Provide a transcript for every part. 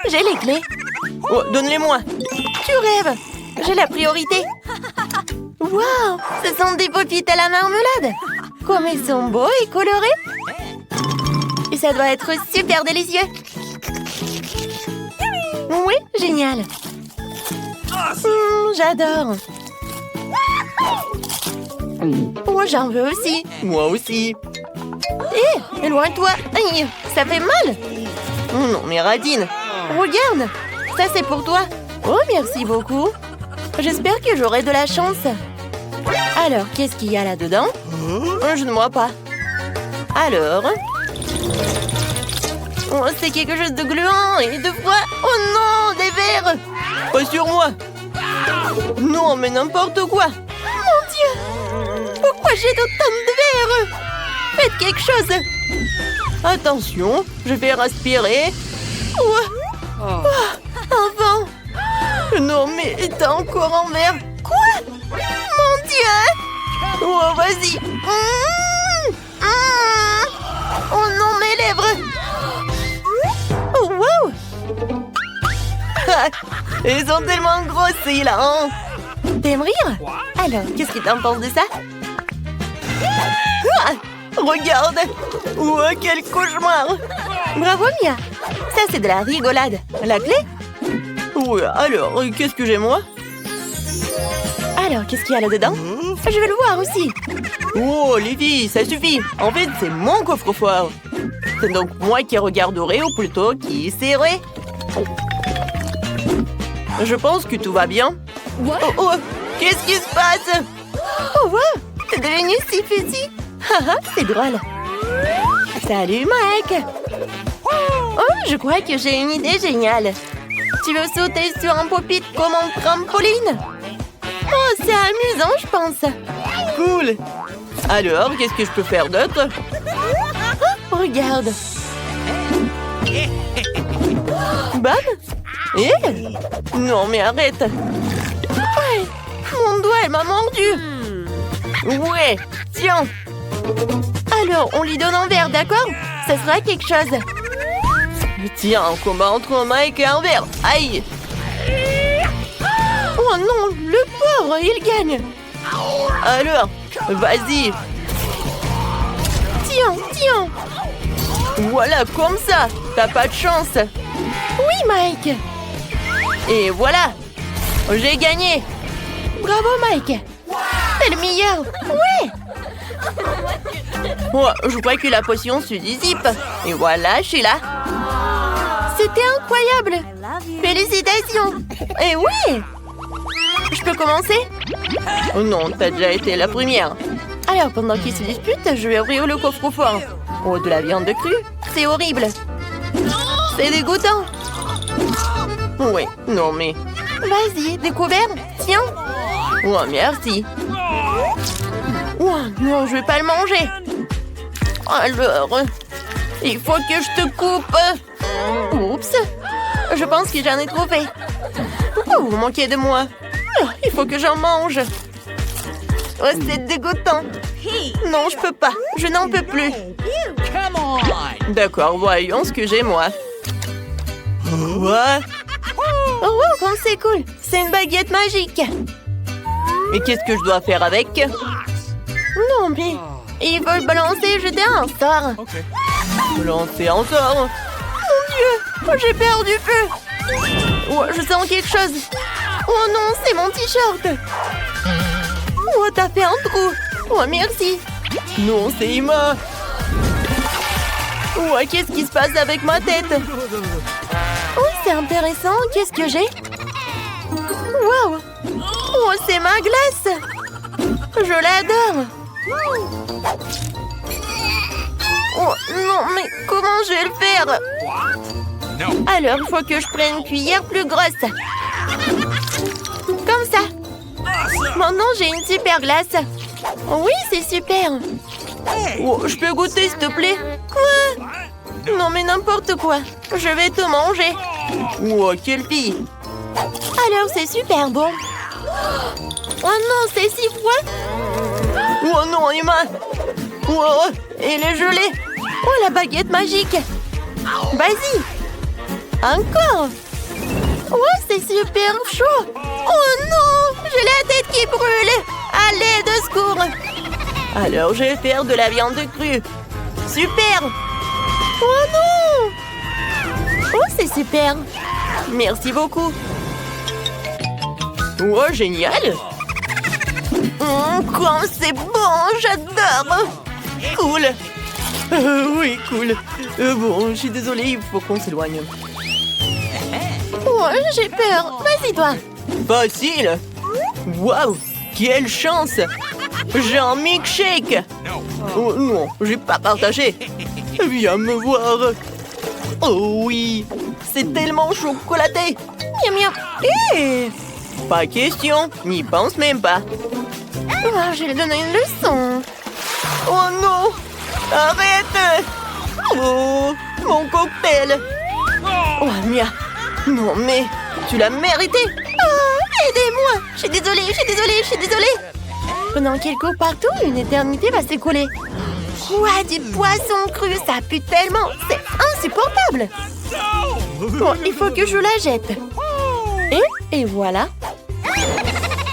j'ai les clés. Oh, donne-les-moi. Tu rêves. J'ai la priorité. Waouh, ce sont des popites à la marmelade. Comme ils sont beaux et colorés. Et ça doit être super délicieux. Oui, génial. J'adore. Oh, j'en veux aussi. Moi aussi. Hé, éloigne-toi. Aïe, ça fait mal. Oh non, mais Radine. Regarde, ça c'est pour toi. Oh, merci beaucoup. J'espère que j'aurai de la chance. Alors, qu'est-ce qu'il y a là-dedans? Je ne vois pas. Alors... Oh, c'est quelque chose de gluant et de froid. Oh non, des verres. Pas sur moi. Non, mais n'importe quoi. Mon Dieu, pourquoi j'ai autant de verres? Faites quelque chose. Attention, je vais respirer. Oh, un vent. Non, mais t'as encore en verre. Quoi? Mon Dieu. Oh, vas-y. Oh non, mes lèvres. Oh, wow. Ils sont tellement grossis, là, hein? T'aimes rire? Alors, qu'est-ce que t'en penses de ça? Ah, regarde. Ouais, quel cauchemar. Bravo, Mia. Ça, c'est de la rigolade. La clé? Ouais, alors, qu'est-ce que j'ai, moi? Alors, qu'est-ce qu'il y a là-dedans? Je vais le voir aussi. Oh, les filles, ça suffit. En fait, c'est mon coffre-fort. C'est donc moi qui regarderai, ou plutôt qui essaierai. Je pense que tout va bien. What? Oh, oh, qu'est-ce qui se passe? Oh, wow. C'est devenu si petit. Haha, c'est drôle. Salut, Mike. Oh, je crois que j'ai une idée géniale. Tu veux sauter sur un pop-it comme un trampoline? Oh, c'est amusant, je pense. Cool. Alors, qu'est-ce que je peux faire d'autre? Oh, regarde. Bob? Non, mais arrête. Ouais, mon doigt, elle m'a mordu. Ouais, tiens. Alors, on lui donne un verre, d'accord? Ça sera quelque chose. Tiens, un combat entre un Mike et un verre. Aïe. Oh non, le pauvre, il gagne. Alors, vas-y. Tiens, tiens. Voilà, comme ça. T'as pas de chance. Oui, Mike. Et voilà. J'ai gagné. Bravo, Mike. T'es le meilleur. Ouais. Oh, je crois que la potion se dissipe. Et voilà, je suis là. C'était incroyable. Félicitations. Et oui. Je peux commencer? Oh non, t'as déjà été la première. Alors, pendant qu'ils se disputent, je vais ouvrir le coffre-fort. Oh, de la viande crue? C'est horrible. C'est dégoûtant. Oui, non mais... Vas-y, découvert. Tiens. Oh, merci. Oh, non, je vais pas le manger. Alors, il faut que je te coupe. Oups. Je pense que j'en ai trop fait. Oh, vous manquez de moi. Oh, il faut que j'en mange. Oh, c'est dégoûtant. Non, je peux pas. Je n'en peux plus. D'accord, voyons ce que j'ai, moi. What? Oh, wow, comme c'est cool. C'est une baguette magique. Et qu'est-ce que je dois faire avec? Non, mais il faut le balancer et jeter un sort. Lancer en sort. Mon Dieu, j'ai perdu feu. Oh, je sens quelque chose. Oh non, c'est mon t-shirt. Oh, t'as fait un trou. Oh, merci. Non, c'est Emma. Oh, qu'est-ce qui se passe avec ma tête? Oh, c'est intéressant. Qu'est-ce que j'ai? Wow. Oh, c'est ma glace. Je l'adore. Oh, non, mais comment je vais le faire? Alors, il faut que je prenne une cuillère plus grosse. Comme ça. Maintenant, j'ai une super glace. Oui, c'est super. Oh, je peux goûter, s'il te plaît? Quoi? Non, mais n'importe quoi. Je vais te manger. Oh, quelle fille. Alors, c'est super bon. Oh non, c'est si froid. Oh non, Emma. Oh, elle est gelée. Oh, la baguette magique. Vas-y. Encore. Oh, c'est super chaud. Oh non, j'ai la tête qui brûle. Allez, de secours. Alors, je vais faire de la viande crue. Super! Oh non! Oh, c'est super. Merci beaucoup. Oh, génial! Comme c'est bon, j'adore. Cool. Oui, cool. Bon, je suis désolée, il faut qu'on s'éloigne. Oh, j'ai peur. Vas-y, toi. Facile! Waouh! Quelle chance! J'ai un milkshake! Oh non, j'ai pas partagé! Viens me voir! Oh oui! C'est tellement chocolaté! Miam, miam. Hé! Pas question, n'y pense même pas! Oh, je vais lui donner une leçon. Oh non! Arrête! Oh! Mon cocktail! Oh Mia! Non mais, tu l'as mérité! Oh, aidez-moi. Je suis désolée. Pendant qu'elle court partout, une éternité va s'écouler. Ouah, du poisson cru, ça pue tellement. C'est insupportable. Bon, il faut que je la jette. Et voilà.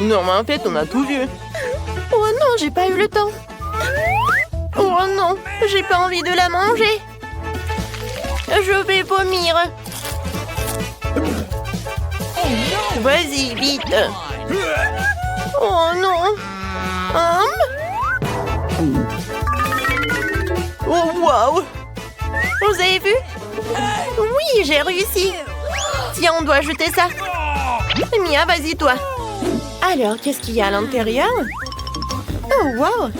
Non mais en fait, on a tout vu! Oh non, j'ai pas eu le temps. Oh non, j'ai pas envie de la manger. Je vais vomir. Vas-y, vite! Oh non. Oh waouh! Vous avez vu? Oui, j'ai réussi. Tiens, on doit jeter ça. Mia, vas-y, toi. Alors, qu'est-ce qu'il y a à l'intérieur? Oh, wow.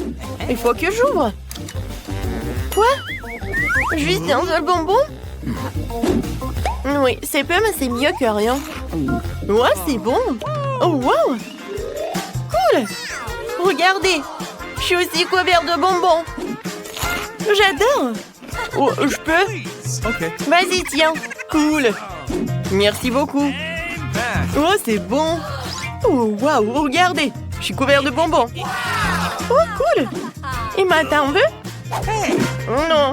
Il faut que j'ouvre. Quoi? Juste un seul bonbon? Oui, c'est peu, mais c'est mieux que rien. Ouais, c'est bon. Oh, wow. Cool. Regardez. Je suis aussi couvert de bonbons. J'adore. Oh, je peux? Ok. Vas-y, tiens. Cool! Merci beaucoup! Oh, c'est bon! Oh, waouh! Regardez! Je suis couvert de bonbons! Oh, cool. Et maintenant, on veut? Non!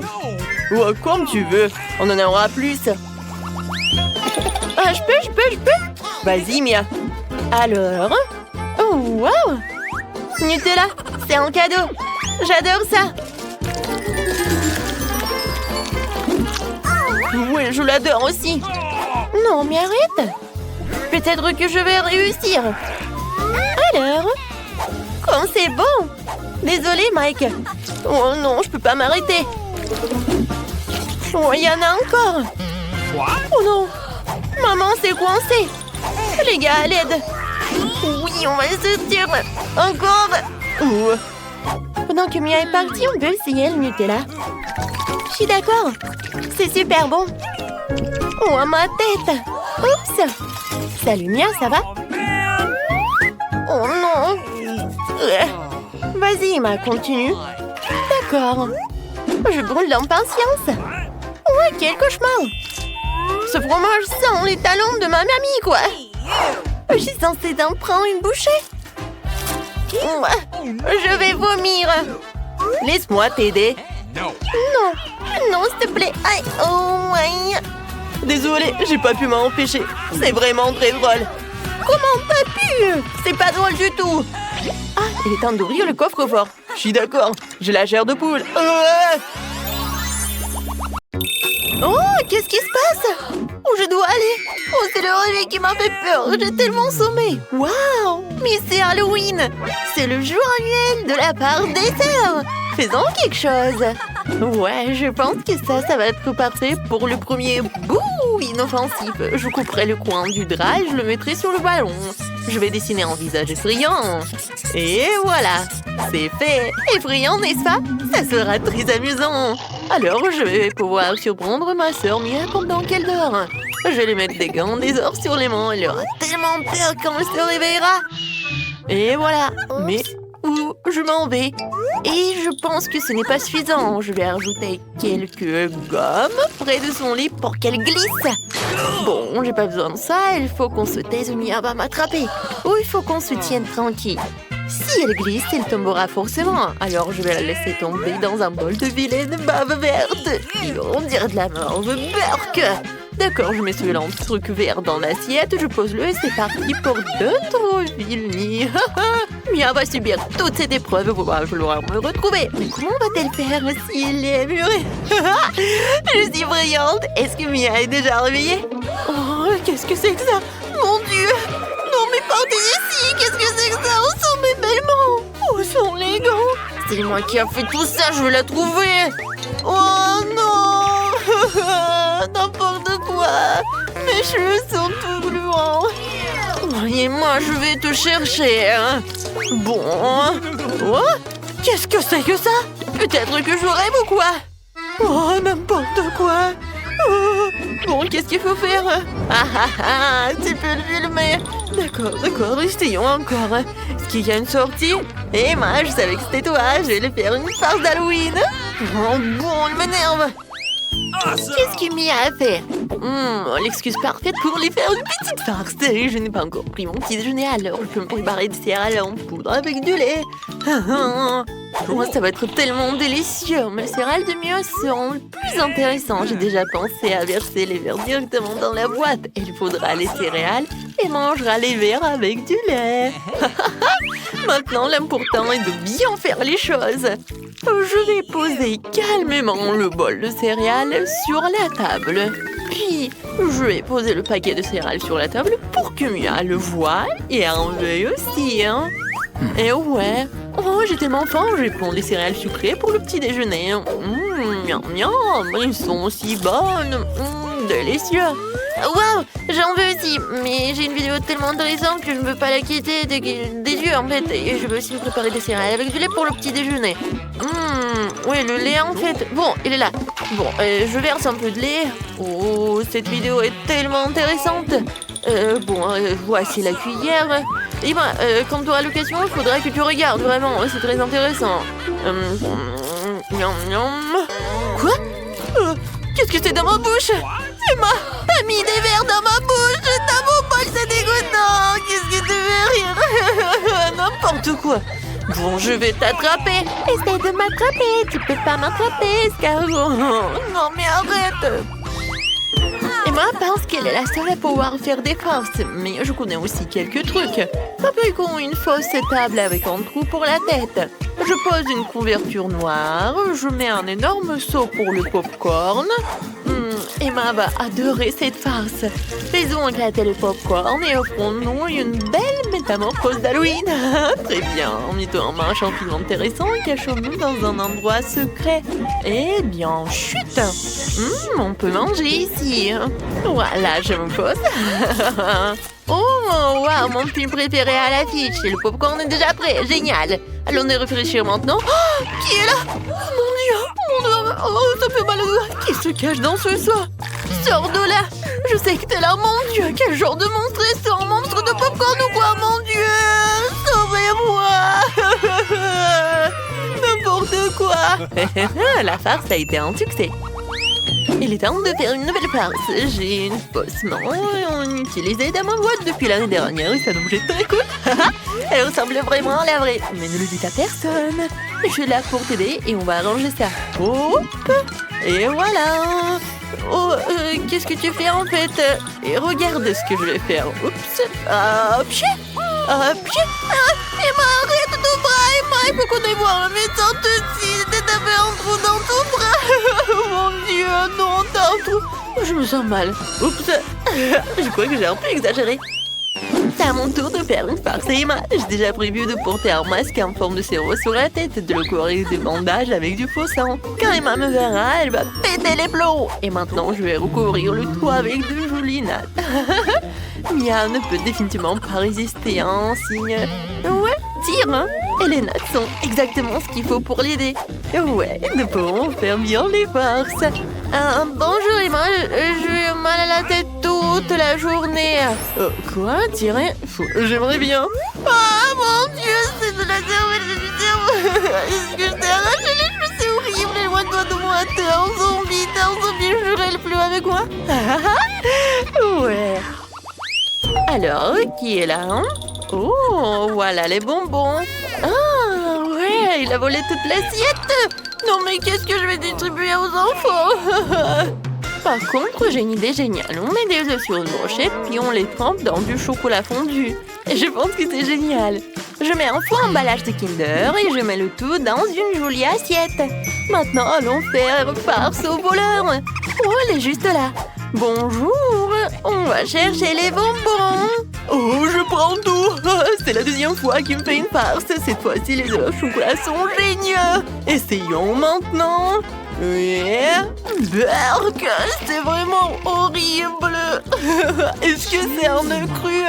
Oh, comme tu veux! On en aura plus! Ah, je peux. Vas-y, Mia! Alors? Oh, wow. Nutella, c'est un cadeau. J'adore ça. Oui, je l'adore aussi! Non, mais arrête. Peut-être que je vais réussir. Alors? Comme c'est bon. Désolée, Mike. Oh non, je peux pas m'arrêter! Oh, il y en a encore. Oh non. Maman s'est coincée. Les gars, à l'aide. Oui, on va sortir. Encore. Oh, Pendant que Mia est partie, on peut essayer le Nutella. Je suis d'accord. C'est super bon. Oh, à ma tête. Oups. Salut Mia, ça va? Oh non. Vas-y, Emma, continue. D'accord. Je brûle d'impatience. Ouais, quel cauchemar. Ce fromage sent les talons de ma mamie, quoi. Je suis censée en prendre une bouchée. Je vais vomir. laisse-moi t'aider! Non, s'il te plaît. Aïe, oh, aïe. Désolée, j'ai pas pu m'empêcher! C'est vraiment très drôle! Comment t'as pu? C'est pas drôle du tout! Ah, il est temps d'ouvrir le coffre-fort! Je suis d'accord, j'ai la chair de poule! Oh, qu'est-ce qui se passe? Où je dois aller? Oh, c'est le réveil qui m'a fait peur. J'ai tellement sommé. Waouh! Mais c'est Halloween! C'est le jour annuel de la part des sœurs. Faisons quelque chose. Ouais, je pense que ça va être parfait pour le premier bouh inoffensif. Je couperai le coin du drap et je le mettrai sur le ballon. Je vais dessiner un visage effrayant. Et voilà, c'est fait. Effrayant, n'est-ce pas? Ça sera très amusant. Alors, je vais pouvoir surprendre ma sœur Mia pendant qu'elle dort. Je vais lui mettre des gants, des ors sur les mains. Elle aura tellement peur quand elle se réveillera. Et voilà. Mais où je m'en vais? Et je pense que ce n'est pas suffisant. Je vais ajouter quelques gommes près de son lit pour qu'elle glisse. Bon, j'ai pas besoin de ça. Il faut qu'on se taise ou Mia va m'attraper. Ou il faut qu'on se tienne tranquille. Si elle glisse, elle tombera forcément. Alors je vais la laisser tomber dans un bol de vilaine bave verte. On dirait de la morve verte. truc. D'accord, je mets ce lent truc vert dans l'assiette, je pose le et c'est parti pour d'autres Vilni. Mia va subir toute cette épreuve pour vouloir me retrouver. Mais comment va-t-elle faire s'il est muré? Je suis brillante. Est-ce que Mia est déjà réveillée? Oh, qu'est-ce que c'est que ça? Mon Dieu! Non, mais partez d'ici! Qu'est-ce que c'est que ça? Où sont mes belles-ments? Où sont les gants? C'est moi qui a fait tout ça, je vais la trouver! Oh non! N'importe quoi! Mes cheveux sont tout gluants! Et moi, je vais te chercher! Hein. Bon... Oh, qu'est-ce que c'est que ça? Peut-être que je rêve ou quoi? Oh, n'importe quoi! Oh. Bon, qu'est-ce qu'il faut faire? Ah ah ah, tu peux le filmer. D'accord, essayons encore. Est-ce qu'il y a une sortie? Et moi, je savais que c'était toi. Je vais lui faire une farce d'Halloween. Oh bon, il m'énerve. Qu'est-ce qu'il m'y a fait? L'excuse parfaite pour lui faire une petite farce. Je n'ai pas encore pris mon petit déjeuner, alors je peux me préparer des céréales en poudre avec du lait. Oh, ça va être tellement délicieux. Mais les céréales de Mia seront plus intéressantes. J'ai déjà pensé à verser les verres directement dans la boîte. Il faudra les céréales et mangera les verres avec du lait. Maintenant, l'important est de bien faire les choses. Je vais poser calmement le bol de céréales sur la table. Puis, je vais poser le paquet de céréales sur la table pour que Mia le voie et en veuille aussi. Hein. Et ouais, oh, j'ai tellement faim, je vais prendre des céréales sucrées pour le petit déjeuner. Miam, miam, ils sont aussi bonnes. Délicieux. Waouh, j'en veux aussi, mais j'ai une vidéo tellement intéressante que je ne peux pas la quitter des yeux en fait. Et je veux aussi me préparer des céréales avec du lait pour le petit déjeuner. Oui, le lait en fait. Bon, il est là. Bon, je verse un peu de lait. Oh, cette vidéo est tellement intéressante. Voici la cuillère. Et ben, quand tu auras l'occasion, il faudra que tu regardes, vraiment, c'est très intéressant. Quoi? Qu'est-ce que c'est dans ma bouche? Emma, t'as mis des verres dans ma bouche! T'as mon bol, c'est dégoûtant! Qu'est-ce que tu veux rire? N'importe quoi! Bon, je vais t'attraper! Essaye de m'attraper! Tu peux pas m'attraper, escargot! Non, mais arrête! Emma pense qu'elle est la seule à pouvoir faire des farces, mais je connais aussi quelques trucs. Fabriquons une fausse table avec un trou pour la tête. Je pose une couverture noire, je mets un énorme seau pour le popcorn. Emma va adorer cette farce. Faisons éclater le popcorn et offrons-nous une belle métamorphose d'Halloween. Très bien, mettons un champignon intéressant et cachons-nous dans un endroit secret. Eh bien, chut! On peut manger ici. Voilà, je me pose. Oh, wow, mon film préféré à l'affiche. Et le popcorn est déjà prêt. Génial. Allons-nous réfléchir maintenant. Oh, qui est là? Mon Dieu, oh, ça fait mal au doigt. Qui se cache dans ce soir? Sors de là. Je sais que t'es là, mon Dieu. Quel genre de monstre est-ce? Un monstre de popcorn ou quoi, mon Dieu? Sauvez-moi. N'importe quoi. La farce a été un succès. Il est temps de faire une nouvelle farce. J'ai une fausse main utilisée dans ma boîte depuis l'année dernière et c'est un objet très cool. Elle ressemble vraiment à la vraie. Mais ne le dites à personne. Je suis là pour t'aider et on va arranger ça. Hop. Et voilà. Oh, qu'est-ce que tu fais en fait? Et regarde ce que je vais faire. Oups. Pied. Pied. Emma, arrête ton bras, Emma. Il faut qu'on aille voir un médecin tout de suite. T'as fait un trou dans ton bras. Mon Dieu, non, t'as un trou. Je me sens mal. Oups. Je crois que j'ai un peu exagéré. C'est à mon tour de faire une farce, Emma. J'ai déjà prévu de porter un masque en forme de cerveau sur la tête, de le couvrir de bandages avec du faux sang. Quand Emma me verra, elle va péter les plombs. Et maintenant, je vais recouvrir le toit avec de jolies nattes. Mia ne peut définitivement pas résister à un signe. Ouais, tire, hein. Et les nattes sont exactement ce qu'il faut pour l'aider. Ouais, nous pouvons faire bien les farces. Bonjour Emma, j'ai mal à la tête toute la journée. Quoi? Tirer? J'aimerais bien. Ah mon Dieu, c'est de la cervelle, c'est du cerveau. Est-ce que je t'ai arraché les cheveux? C'est horrible, éloigne-toi de moi. T'es un zombie, jurez-le plus avec moi. Ouais. Alors, qui est là, hein? Oh, voilà les bonbons. Ah, ouais, il a volé toute l'assiette. Non, mais qu'est-ce que je vais distribuer aux enfants? Par contre, j'ai une idée géniale. On met des œufs sur une brochette, puis on les trempe dans du chocolat fondu. Et je pense que c'est génial. Je mets un faux emballage de Kinder et je mets le tout dans une jolie assiette. Maintenant, allons faire farce au voleur. Oh, elle est juste là. Bonjour, on va chercher les bonbons. Oh, je prends tout. C'est la deuxième fois qu'il me fait une farce. Cette fois-ci, les œufs au chocolat sont géniaux. Essayons maintenant. Berk, c'est vraiment horrible. Est-ce que c'est un œuf cru?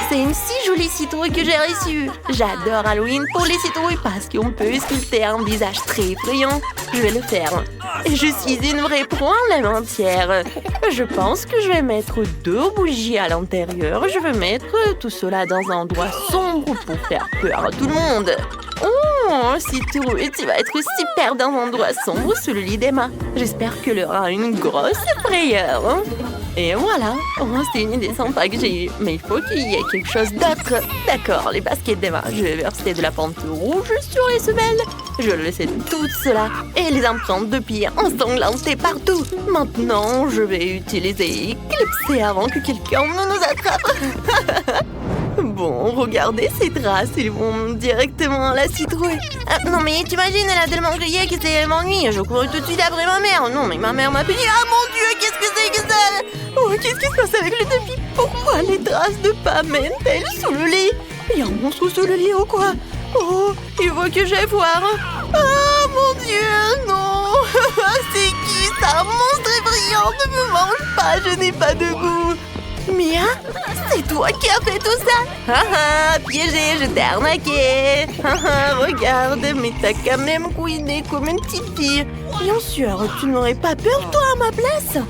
C'est une si jolie citrouille que j'ai reçue. J'adore Halloween pour les citrouilles parce qu'on peut sculpter un visage très effrayant. Je vais le faire. Et je suis une vraie pro en la matière. Je pense que je vais mettre 2 bougies à l'intérieur. Je vais mettre tout cela dans un endroit sombre pour faire peur à tout le monde. Oh, citrouille, tu vas être super dans un endroit sombre sous le lit d'Emma. J'espère qu'elle aura une grosse frayeur. Et voilà, oh, c'est une idée sympa que j'ai eue. Mais il faut qu'il y ait quelque chose d'autre. D'accord, les baskets d'Emma. Je vais verser de la pente rouge sur les semelles. Je vais laisser tout cela et les empreintes de pieds ensanglantées partout. Maintenant, je vais utiliser Eclipsé avant que quelqu'un ne nous attrape. Bon, regardez ces traces, ils vont directement à la citrouille. Ah, non mais t'imagines, elle a tellement crié que elle m'ennuie. Je cours tout de suite après ma mère. Non mais ma mère m'a puni. Ah mon Dieu, qu'est-ce que c'est que ça? Oh, qu'est-ce qui se passe avec le tapis? Pourquoi les traces de pas mènent-elles sous le lit? Il y a un monstre sous le lit ou quoi? Oh, il faut que j'aille voir. Ah mon Dieu, non. C'est qui ça? Un monstre effrayant, ne me mange pas, je n'ai pas de goût. Mia, c'est toi qui as fait tout ça? Haha, piégé, je t'ai arnaqué. Haha, regarde, mais t'as quand même couiné comme une petite fille. Bien sûr, tu n'aurais pas peur toi à ma place?